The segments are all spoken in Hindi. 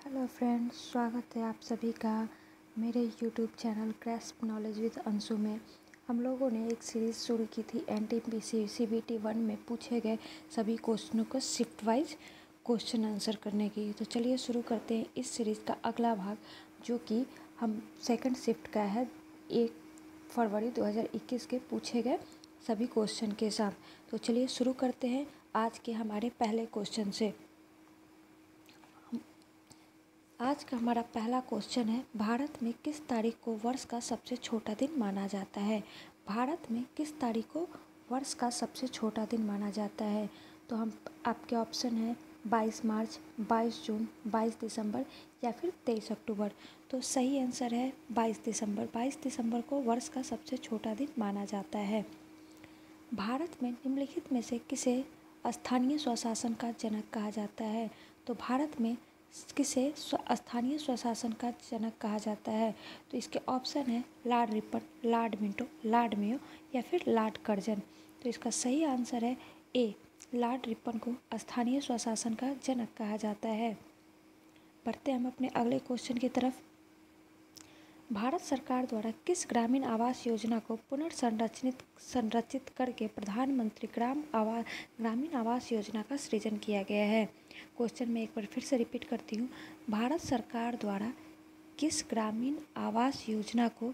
हेलो फ्रेंड्स, स्वागत है आप सभी का मेरे YouTube channel grasp knowledge with Anshu में। हम लोगों ने एक सीरीज़ शुरू की थी एनटीपीसी सीबीटी 1 में पूछे गए सभी क्वेश्चनों को शिफ्ट वाइज क्वेश्चन आंसर करने की। तो चलिए शुरू करते हैं इस सीरीज़ का अगला भाग, जो कि हम सेकंड शिफ्ट का है 1 फरवरी 2021 के पूछे गए सभी क्वेश्चन के साथ। तो चलिए शुरू करते हैं आज के हमारे पहले क्वेश्चन से। आज का हमारा पहला क्वेश्चन है, भारत में किस तारीख को वर्ष का सबसे छोटा दिन माना जाता है। भारत में किस तारीख को वर्ष का सबसे छोटा दिन माना जाता है। तो हम आपके ऑप्शन है 22 मार्च, 22 जून, 22 दिसंबर या फिर 23 अक्टूबर। तो सही आंसर है 22 दिसंबर। 22 दिसंबर को वर्ष का सबसे छोटा दिन माना जाता है। भारत में निम्नलिखित में से किसे स्थानीय स्वशासन का जनक कहा जाता है। तो भारत में किसे स्थानीय स्वशासन का जनक कहा जाता है। तो इसके ऑप्शन है Lord Ripon, Lord Minto, Lord Mayo या फिर लॉर्ड कर्जन। तो इसका सही आंसर है ए, लॉर्ड रिपन को स्थानीय स्वशासन का जनक कहा जाता है। बढ़ते हम अपने अगले क्वेश्चन की तरफ। भारत सरकार द्वारा किस ग्रामीण आवास योजना को पुनर्संरचित करके प्रधानमंत्री ग्रामीण आवास योजना का सृजन किया गया है। क्वेश्चन में एक बार फिर से रिपीट करती हूँ। भारत सरकार द्वारा किस ग्रामीण आवास योजना को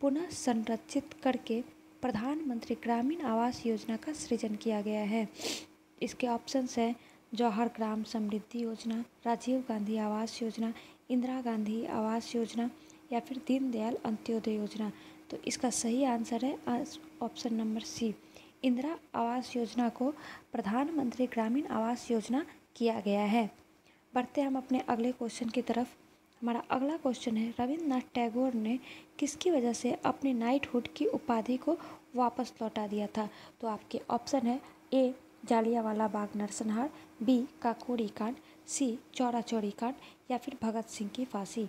पुनः संरचित करके प्रधानमंत्री ग्रामीण आवास योजना का सृजन किया गया है। इसके ऑप्शंस हैं जौहर ग्राम समृद्धि योजना, राजीव गांधी आवास योजना, इंदिरा गांधी आवास योजना या फिर दीनदयाल अंत्योदय योजना। तो इसका सही आंसर है ऑप्शन नंबर सी, इंदिरा आवास योजना को प्रधानमंत्री ग्रामीण आवास योजना किया गया है। बढ़ते हम अपने अगले क्वेश्चन की तरफ। हमारा अगला क्वेश्चन है, रविंद्रनाथ टैगोर ने किसकी वजह से अपनी नाइटहुड की उपाधि को वापस लौटा दिया था। तो आपके ऑप्शन है ए, जालियांवाला बाग नरसंहार, बी, काकोरी कांड, सी, चौरा चौरी कांड या फिर भगत सिंह की फांसी।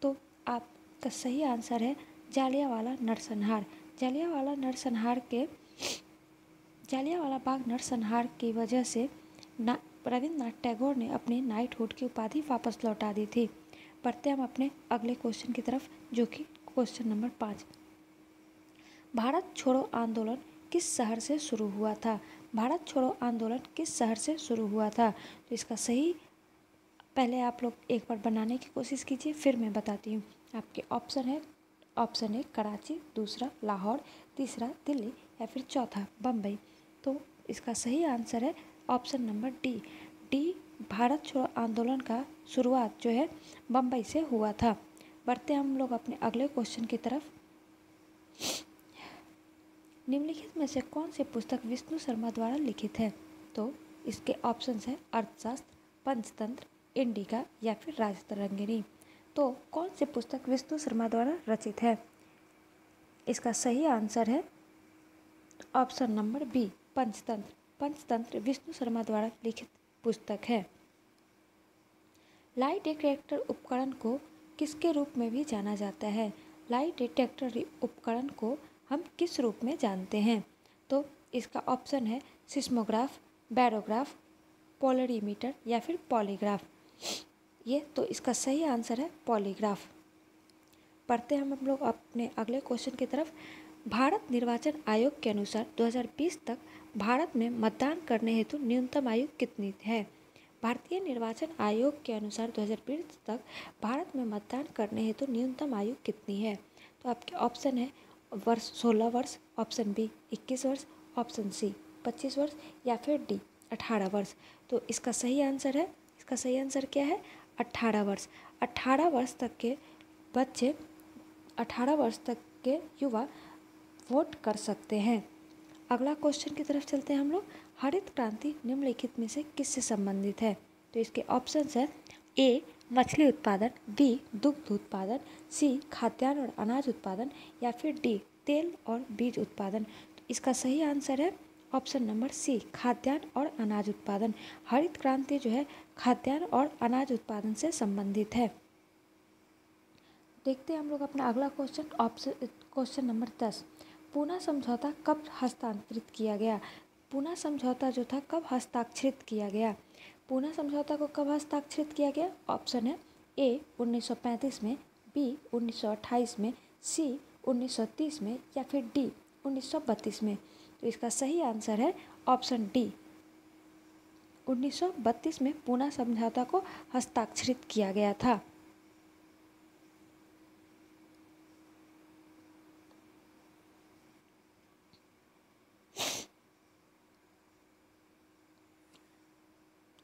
तो आपका सही आंसर है जालियांवाला नरसंहार। जालियांवाला बाग नरसंहार की वजह से रविंद्रनाथ टैगोर ने अपने नाइटहुड की उपाधि वापस लौटा दी थी। बढ़ते हम अपने अगले क्वेश्चन की तरफ, जो कि क्वेश्चन नंबर 5। भारत छोड़ो आंदोलन किस शहर से शुरू हुआ था। भारत छोड़ो आंदोलन किस शहर से शुरू हुआ था। तो इसका सही पहले आप लोग एक बार बनाने की कोशिश कीजिए, फिर मैं बताती हूँ। आपके ऑप्शन है, ऑप्शन ए कराची, दूसरा लाहौर, तीसरा दिल्ली या फिर चौथा बम्बई। तो इसका सही आंसर है ऑप्शन नंबर डी, भारत छोड़ो आंदोलन का शुरुआत जो है बम्बई से हुआ था। बढ़ते हम लोग अपने अगले क्वेश्चन की तरफ। निम्नलिखित में से कौन सी पुस्तक विष्णु शर्मा द्वारा लिखित है। तो इसके ऑप्शंस है अर्थशास्त्र, पंचतंत्र, इंडिका या फिर राजतरंगिणी। तो कौन सी पुस्तक विष्णु शर्मा द्वारा रचित है। इसका सही आंसर है option number B, Panchatantra. Panchatantra Vishnu Sharma द्वारा लिखित पुस्तक है। लाई डिटेक्टर उपकरण को किसके रूप में भी जाना जाता है। लाई डिटेक्टर उपकरण को हम किस रूप में जानते हैं। तो इसका ऑप्शन है सिस्मोग्राफ, बैरोग्राफ, पोलरीमीटर या फिर पॉलीग्राफ। ये तो इसका सही आंसर है पॉलीग्राफ। पढ़ते हम लोग अपने अगले क्वेश्चन की तरफ। भारत निर्वाचन आयोग के अनुसार 2020 तक भारत में मतदान करने हेतु न्यूनतम आयु कितनी है। भारतीय निर्वाचन आयोग के अनुसार 2020 तक भारत में मतदान करने हेतु न्यूनतम आयु कितनी है। तो आपके ऑप्शन है वर्ष 16 वर्ष, ऑप्शन बी 21 वर्ष, ऑप्शन सी 25 वर्ष या फिर डी 18 वर्ष। तो इसका सही आंसर है, इसका सही आंसर क्या है 18 वर्ष। 18 वर्ष तक के बच्चे, 18 वर्ष तक के युवा वोट कर सकते हैं। अगला क्वेश्चन की तरफ चलते हैं हम लोग। हरित क्रांति निम्नलिखित में से किससे संबंधित है। तो इसके ऑप्शंस है ए, मछली उत्पादन, बी, दुग्ध उत्पादन, सी, खाद्यान्न और अनाज उत्पादन या फिर डी, तेल और बीज उत्पादन। तो इसका सही आंसर है ऑप्शन नंबर सी, खाद्यान्न और अनाज उत्पादन। हरित क्रांति जो है खाद्यान्न और अनाज उत्पादन से संबंधित है। देखते हैं हम लोग अपना अगला क्वेश्चन, क्वेश्चन नंबर 10। पूना समझौता कब हस्तांतरित किया गया। पूना समझौता जो था कब हस्ताक्षरित किया गया। पूना समझौता को कब हस्ताक्षरित किया गया। ऑप्शन है ए 1935 में, बी 1928 में, सी 1930 में या फिर डी 1932 में? तो इसका सही आंसर है ऑप्शन डी, 1932 में पूना समझौता को हस्ताक्षरित किया गया था।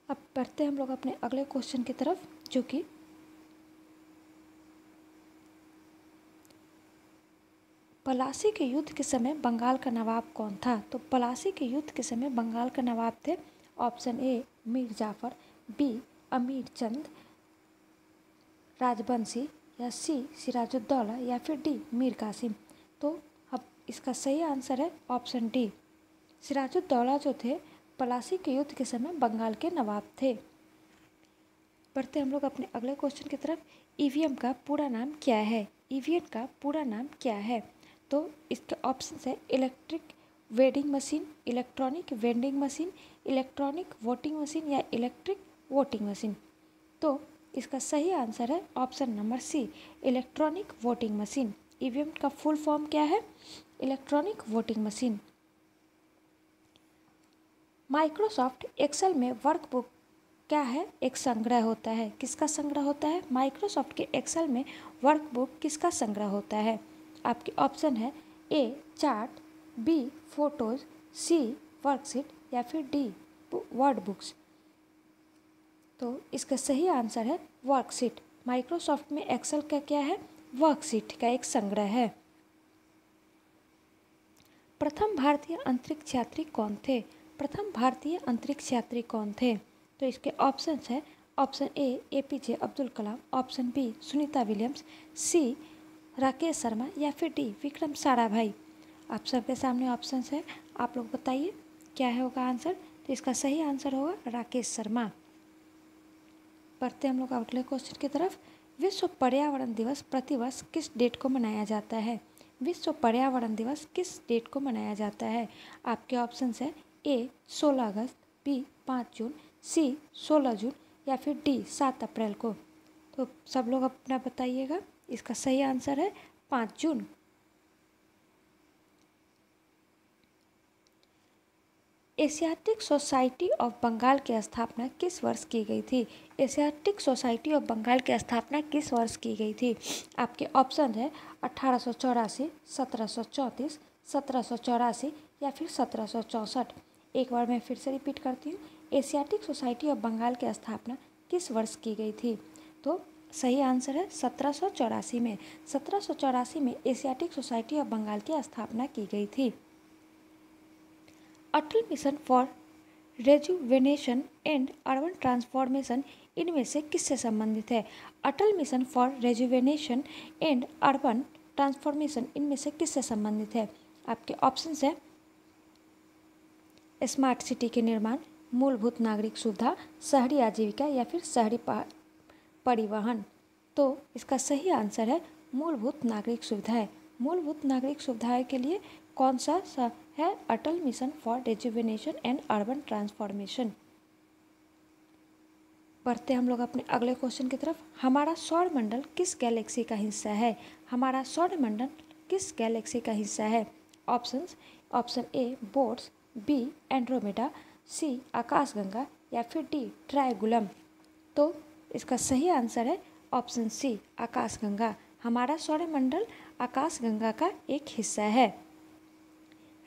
अब बढ़ते हैं हम लोग अपने अगले क्वेश्चन की तरफ, जो कि पलासी के युद्ध के समय बंगाल का नवाब कौन था? तो पलासी के युद्ध के समय बंगाल का नवाब थे option A Mir Jafar, B Amir Chand Rajbanshi या सी सिराजुद्दौला या फिर डी मीर कासिम? तो अब इसका सही आंसर है ऑप्शन डी, सिराजुद्दौला जो थे पलासी के युद्ध के समय बंगाल के नवाब थे। बढ़ते हम लोग अपने अगले क्वेश्चन की तरफ। ईवीएम का पूरा नाम क्या है? ईवीएम का पूरा नाम क्या है? तो इसके ऑप्शन है electric wedding machine, electronic vending machine, electronic voting machine या इलेक्ट्रिक वोटिंग मशीन? तो इसका सही आंसर है option number C, electronic voting machine. EVM का फुल फॉर्म क्या है? Electronic voting machine. Microsoft Excel में वर्कबुक क्या है? एक संग्रह होता है। किसका संग्रह होता है? माइक्रोसॉफ्ट के एक्सेल में वर्कबुक किसका संग्रह होता है? आपके ऑप्शन है ए चार्ट, बी फोटोज, सी वर्कशीट या फिर डी वर्ड बुक्स? तो इसका सही आंसर है वर्कशीट। माइक्रोसॉफ्ट में एक्सेल का क्या है? वर्कशीट का एक संग्रह है। प्रथम भारतीय अंतरिक्ष यात्री कौन थे? प्रथम भारतीय अंतरिक्ष यात्री कौन थे? तो इसके ऑप्शन है option a APJ Abdul Kalam, option b Sunita Williams, c Rakesh Sharma या फिर डी विक्रम साराभाई? आप सबके सामने ऑप्शन है, आप लोग बताइए क्या है होगा आंसर? तो इसका सही आंसर होगा राकेश शर्मा। बढ़ते हम लोग अगले क्वेश्चन की तरफ। विश्व पर्यावरण दिवस प्रतिवर्ष किस डेट को मनाया जाता है? विश्व पर्यावरण दिवस किस डेट को मनाया जाता है? आपके ऑप्शन है ए 16 अगस्त, बी 5 जून, सी 16 जून या फिर डी 7 अप्रैल को? तो सब लोग अपना बताइएगा। इसका सही आंसर है 5 जून। एशियाटिक सोसाइटी ऑफ बंगाल की स्थापना किस वर्ष की गई थी? एशियाटिक सोसाइटी ऑफ बंगाल की स्थापना किस वर्ष की गई थी? आपके ऑप्शन है 1884, 1734, 1784 या फिर 1764? एक बार मैं फिर से रिपीट करती हूँ। एशियाटिक सोसाइटी ऑफ बंगाल की स्थापना किस वर्ष की गई थी? तो सही आंसर है 1784 में। 1784 में एशियाटिक सोसाइटी ऑफ बंगाल की स्थापना की गई थी। Atal mission for rejuvenation and urban transformation इनमें से किससे संबंधित है? Atal mission for rejuvenation and urban transformation इनमें से किससे संबंधित है? आपके ऑप्शन है स्मार्ट सिटी के निर्माण, मूलभूत नागरिक सुविधा, शहरी आजीविका या फिर शहरी परिवहन? तो इसका सही आंसर है मूलभूत नागरिक सुविधाएं। मूलभूत नागरिक सुविधाएं के लिए कौन सा है? Atal mission for rejuvenation and urban transformation. बढ़ते हम लोग अपने अगले क्वेश्चन की तरफ। हमारा सौरमंडल किस गैलेक्सी का हिस्सा है? हमारा सौरमंडल किस गैलेक्सी का हिस्सा है? Option a boards, b Andromeda, c आकाशगंगा या फिर डी ट्राइगुलम? तो इसका सही आंसर है ऑप्शन सी आकाशगंगा। हमारा सौरमंडल आकाशगंगा का एक हिस्सा है।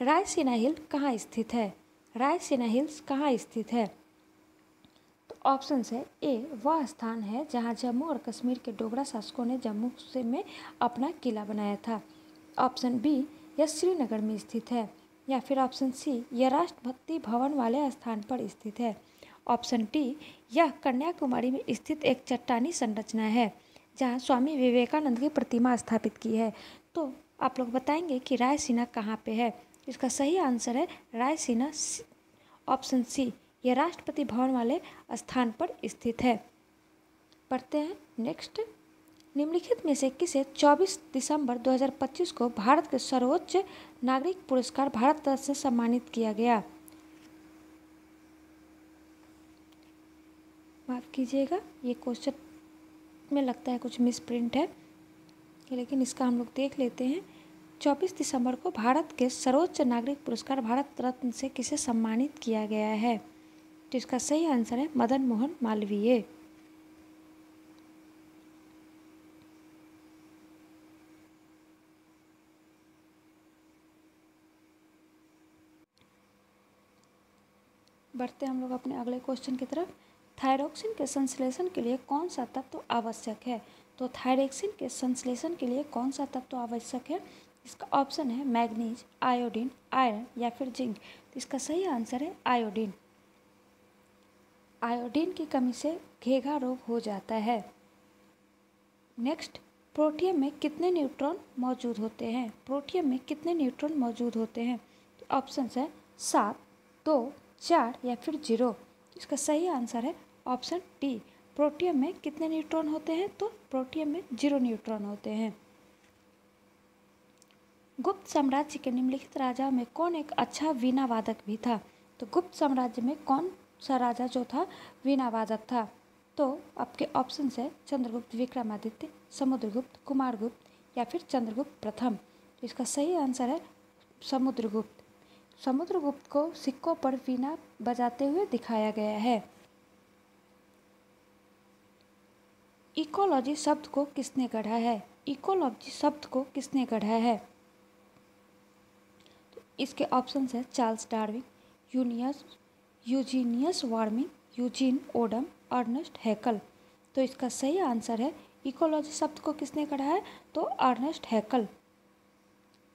रायसीना हिल कहाँ स्थित है? रायसीना हिल्स कहाँ स्थित है? तो ऑप्शन है ए वह स्थान है जहाँ जम्मू और कश्मीर के डोगरा शासकों ने जम्मू से में अपना किला बनाया था। ऑप्शन बी यह श्रीनगर में स्थित है या फिर ऑप्शन सी यह राष्ट्रपति भवन वाले स्थान पर स्थित है। ऑप्शन डी यह कन्याकुमारी में स्थित एक चट्टानी संरचना है जहाँ स्वामी विवेकानंद की प्रतिमा स्थापित की है। तो आप लोग बताएंगे कि रायसीना कहाँ पे है? इसका सही आंसर है रायसीना ऑप्शन सी, यह राष्ट्रपति भवन वाले स्थान पर स्थित है। पढ़ते हैं नेक्स्ट। निम्नलिखित में से किसे 24 दिसंबर 2025 को भारत के सर्वोच्च नागरिक पुरस्कार भारत रत्न से सम्मानित किया गया? माफ कीजिएगा, ये क्वेश्चन में लगता है कुछ मिस प्रिंट है, लेकिन इसका हम लोग देख लेते हैं। 24 दिसंबर को भारत के सर्वोच्च नागरिक पुरस्कार भारत रत्न से किसे सम्मानित किया गया है? तो इसका सही आंसर है मदन मोहन मालवीय। बढ़ते हम लोग अपने अगले क्वेश्चन की तरफ। थायरोक्सिन के संश्लेषण के लिए कौन सा तत्व आवश्यक है? तो थायरोक्सिन के संश्लेषण के लिए कौन सा तत्व आवश्यक है? इसका ऑप्शन है मैग्नीज, आयोडीन, आयरन या फिर जिंक। तो इसका सही आंसर है आयोडीन। आयोडीन की कमी से घेघा रोग हो जाता है। नेक्स्ट, प्रोटियम में कितने न्यूट्रॉन मौजूद होते हैं? प्रोटियम में कितने न्यूट्रॉन मौजूद होते हैं? तो ऑप्शन है 7, 2, 4 या फिर 0। इसका सही आंसर है ऑप्शन डी। प्रोटियम में कितने न्यूट्रॉन होते हैं? तो प्रोटियम में 0 न्यूट्रॉन होते हैं। गुप्त साम्राज्य के निम्नलिखित राजाओं में कौन एक अच्छा वीणा वादक भी था? तो गुप्त साम्राज्य में कौन सा राजा जो था वीणा वादक था? तो आपके ऑप्शन है चंद्रगुप्त, विक्रमादित्य, समुद्रगुप्त, कुमारगुप्त या फिर चंद्रगुप्त प्रथम। तो इसका सही आंसर है समुद्रगुप्त। समुद्रगुप्त को सिक्कों पर वीणा बजाते हुए दिखाया गया है। इकोलॉजी शब्द को किसने गढ़ा है? इकोलॉजी शब्द को किसने गढ़ा है? तो इसके ऑप्शन है Charles Darwin, Eugenius Warming, Eugene Odum, Ernest Haeckel. तो इसका सही आंसर है इकोलॉजी शब्द को किसने गढ़ा है? तो अर्नेस्ट हैकल।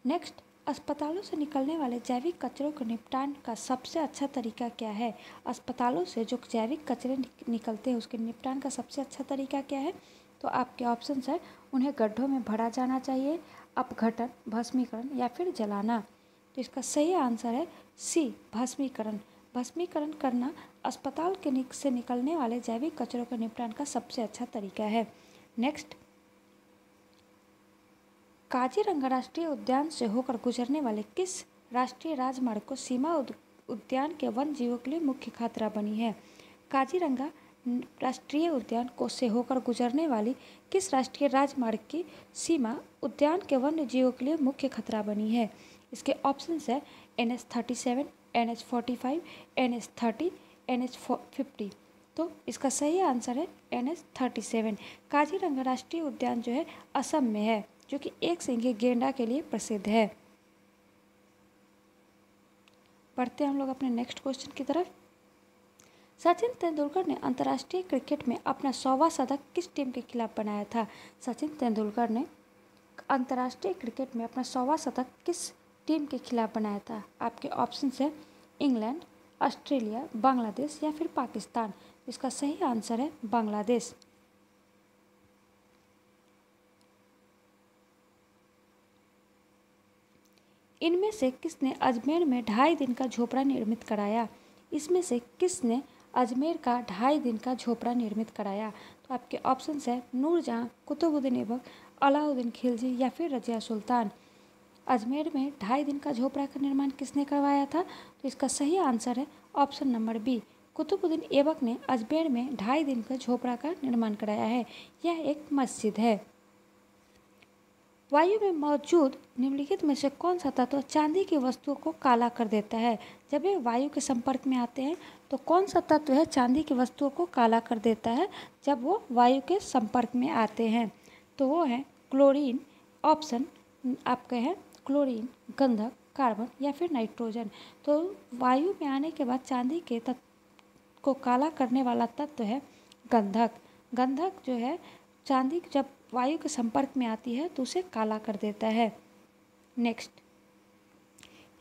नेक्स्ट, अस्पतालों से निकलने वाले जैविक कचरों के निपटान का सबसे अच्छा तरीका क्या है? अस्पतालों से जो जैविक कचरे निकलते हैं उसके निपटान का सबसे अच्छा तरीका क्या है? तो आपके ऑप्शन है उन्हें गड्ढों में भरा जाना चाहिए, अपघटन, भस्मीकरण या फिर जलाना। तो इसका सही आंसर है सी, भस्मीकरण। भस्मीकरण करना अस्पताल के से निकलने वाले जैविक कचरों के निपटान का सबसे अच्छा तरीका है। नेक्स्ट, काजीरंगा राष्ट्रीय उद्यान से होकर गुजरने वाले किस राष्ट्रीय राजमार्ग को सीमा उद्यान के वन जीवों के लिए मुख्य खतरा बनी है? काजीरंगा राष्ट्रीय उद्यान को से होकर गुजरने वाली किस राष्ट्रीय राजमार्ग की सीमा उद्यान के वन्य जीवों के लिए मुख्य खतरा बनी है? इसके ऑप्शन है NH37, NH45, NH30, NH50। तो इसका सही आंसर है NH37। काजीरंगा राष्ट्रीय उद्यान जो है असम में है, जो कि एक सिंघी गेंडा के लिए प्रसिद्ध है। बढ़ते हैं हम लोग अपने नेक्स्ट क्वेश्चन की तरफ। सचिन तेंदुलकर ने अंतर्राष्ट्रीय क्रिकेट में अपना 100वां शतक किस टीम के खिलाफ बनाया था? सचिन तेंदुलकर ने अंतर्राष्ट्रीय क्रिकेट में अपना 100वां शतक किस टीम के खिलाफ बनाया था? आपके ऑप्शन है इंग्लैंड, ऑस्ट्रेलिया, बांग्लादेश या फिर पाकिस्तान। इसका सही आंसर है बांग्लादेश। इनमें से किसने अजमेर में 2.5 दिन का झोपड़ा निर्मित कराया? इसमें से किसने अजमेर का 2.5 दिन का झोपड़ा निर्मित कराया? तो आपके ऑप्शन है नूरजहां, कुतुबुद्दीन ऐबक, अलाउद्दीन खिलजी या फिर रजिया सुल्तान। अजमेर में 2.5 दिन का झोपड़ा का निर्माण किसने करवाया था? तो इसका सही आंसर है option number B, Qutbuddin Aibak ने अजमेर में 2.5 दिन का झोपड़ा का निर्माण कराया है। यह एक मस्जिद है। वायु में मौजूद निम्नलिखित में से कौन सा तत्व चांदी की वस्तुओं को काला कर देता है? जब ये वायु के संपर्क में आते हैं तो कौन सा तत्व है चांदी की वस्तुओं को काला कर देता है जब वो वायु के संपर्क में आते हैं? तो वो है क्लोरीन। ऑप्शन आपके हैं क्लोरीन, गंधक, कार्बन या फिर नाइट्रोजन। तो वायु में आने के बाद चांदी के तत्व को काला करने वाला तत्व है गंधक। गंधक जो है चांदी जब वायु के संपर्क में आती है तो उसे काला कर देता है। नेक्स्ट,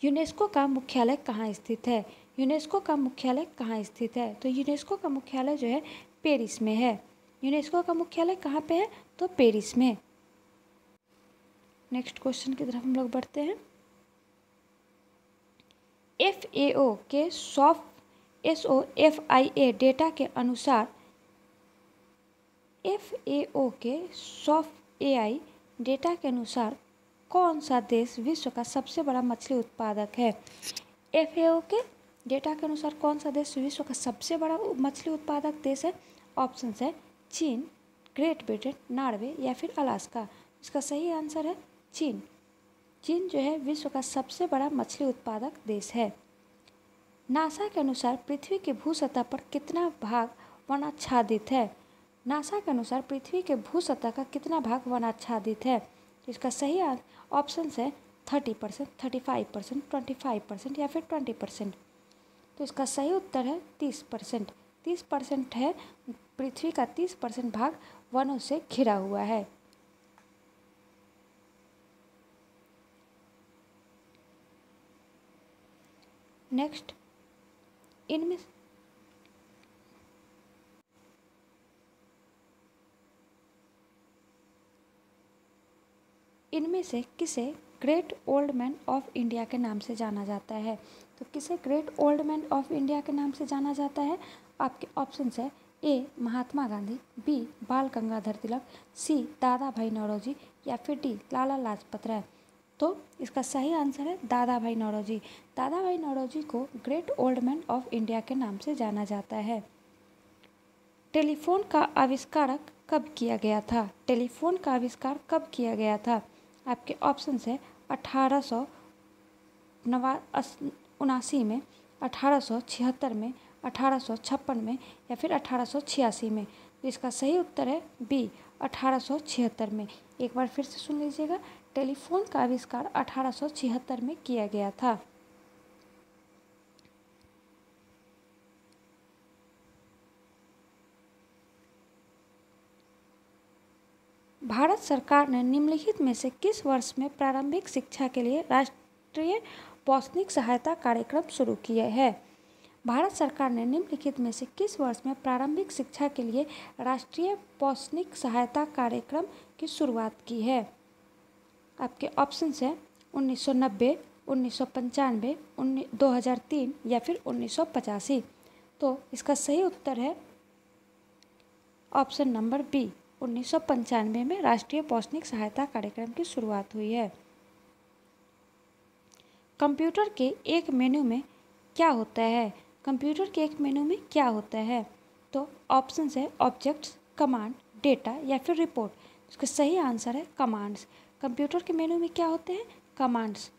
यूनेस्को का मुख्यालय कहाँ स्थित है? यूनेस्को का मुख्यालय कहाँ स्थित है? तो यूनेस्को का मुख्यालय जो है पेरिस में है। यूनेस्को का मुख्यालय कहाँ पे है? तो पेरिस में। नेक्स्ट क्वेश्चन की तरफ हम लोग बढ़ते हैं। FAO के SOFIA डेटा के अनुसार FAO के SOFIA डेटा के अनुसार कौन सा देश विश्व का सबसे बड़ा मछली उत्पादक है? FAO के डेटा के अनुसार कौन सा देश विश्व का सबसे बड़ा मछली उत्पादक देश है? ऑप्शन है चीन, ग्रेट ब्रिटेन, नॉर्वे या फिर अलास्का? इसका सही आंसर है चीन। चीन जो है विश्व का सबसे बड़ा मछली उत्पादक देश है। नासा के अनुसार पृथ्वी के भू सतह पर कितना भाग वनाच्छादित है? नासा के अनुसार पृथ्वी के भू सतह का कितना भाग वनाच्छादित है? इसका सही ऑप्शन है 30%, 35%, 25% या फिर 20%। तो इसका सही उत्तर है 30%। 30% है, पृथ्वी का 30% भाग वनों से घिरा हुआ है। नेक्स्ट, इनमें से किसे great old man of India के नाम से जाना जाता है? तो किसे great old man of India के नाम से जाना जाता है? आपके ऑप्शंस है ए महात्मा गांधी, बी बाल गंगाधर तिलक, सी दादा भाई नौरोजी या फिर डी लाला लाजपत राय। तो इसका सही आंसर है दादा भाई नौरोजी। दादा भाई नौरोजी को great old man of India के नाम से जाना जाता है। टेलीफोन का आविष्कारक कब किया गया था? टेलीफोन का आविष्कार कब किया गया था? आपके ऑप्शंस है 1879 में, 1876 में, 1856 में या फिर 1886 में। तो इसका सही उत्तर है बी 1876 में। एक बार फिर से सुन लीजिएगा, टेलीफोन का आविष्कार 1876 में किया गया था। भारत सरकार ने निम्नलिखित में से किस वर्ष में प्रारंभिक शिक्षा के लिए राष्ट्रीय पौष्टिक सहायता कार्यक्रम शुरू किया है? भारत सरकार ने निम्नलिखित में से किस वर्ष में प्रारंभिक शिक्षा के लिए राष्ट्रीय पौष्टिक सहायता कार्यक्रम की शुरुआत की है? आपके ऑप्शंस हैं 1990, 1995, 2003 या फिर 1985। तो इसका सही उत्तर है ऑप्शन नंबर बी, 1995 में राष्ट्रीय पौष्टिक सहायता कार्यक्रम की शुरुआत हुई है। कंप्यूटर के एक मेनू में क्या होता है? कंप्यूटर के एक मेनू में क्या होता है? तो ऑप्शंस है ऑब्जेक्ट्स, कमांड, डेटा या फिर रिपोर्ट। इसका सही आंसर है कमांड्स। कंप्यूटर के मेनू में क्या होते हैं? कमांड्स।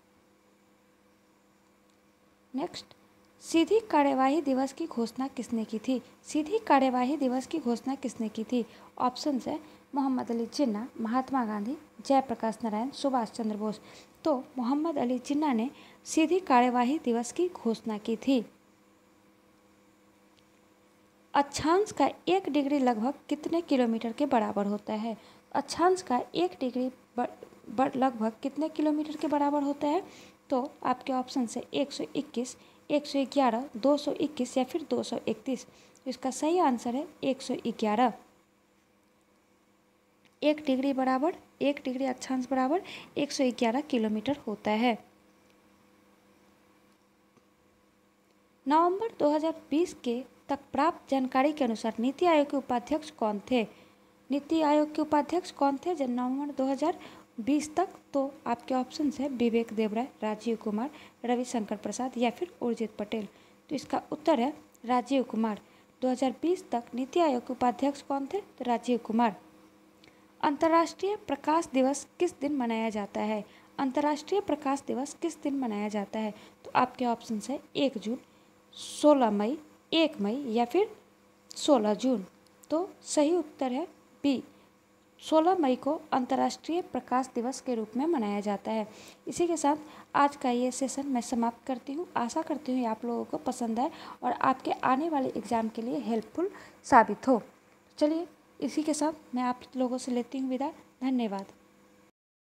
नेक्स्ट, सीधी कार्यवाही दिवस की घोषणा किसने की थी? सीधी कार्यवाही दिवस की घोषणा किसने की थी? ऑप्शंस है मोहम्मद अली जिन्ना, महात्मा गांधी, जयप्रकाश नारायण, सुभाष चंद्र बोस। तो मोहम्मद अली जिन्ना ने सीधी कार्यवाही दिवस की घोषणा की थी। अक्षांश का 1 डिग्री लगभग कितने किलोमीटर के बराबर होता है? अक्षांश का 1 डिग्री लगभग कितने किलोमीटर के बराबर होता है? तो आपके ऑप्शन से 121, 111, 221 या फिर 231। इसका सही आंसर है 111। 1 डिग्री बराबर 1 डिग्री अक्षांश बराबर 111 किलोमीटर होता है। नवंबर 2020 के तक प्राप्त जानकारी के अनुसार नीति आयोग के उपाध्यक्ष कौन थे? नीति आयोग के उपाध्यक्ष कौन थे जब नवंबर 2020 तक? तो आपके ऑप्शन है विवेक देवराय, राजीव कुमार, रविशंकर प्रसाद या फिर उर्जित पटेल। तो इसका उत्तर है राजीव कुमार। 2020 तक नीति आयोग के उपाध्यक्ष कौन थे? तो राजीव कुमार। अंतर्राष्ट्रीय प्रकाश दिवस किस दिन मनाया जाता है? अंतर्राष्ट्रीय प्रकाश दिवस किस दिन मनाया जाता है? तो आपके ऑप्शन है 1 जून, 16 मई, 1 मई या फिर 16 जून। तो सही उत्तर है बी, 16 मई को अंतर्राष्ट्रीय प्रकाश दिवस के रूप में मनाया जाता है। इसी के साथ आज का ये सेशन मैं समाप्त करती हूँ। आशा करती हूँ आप लोगों को पसंद आए और आपके आने वाले एग्ज़ाम के लिए हेल्पफुल साबित हो। चलिए, इसी के साथ मैं आप लोगों से लेती हूँ विदा। धन्यवाद।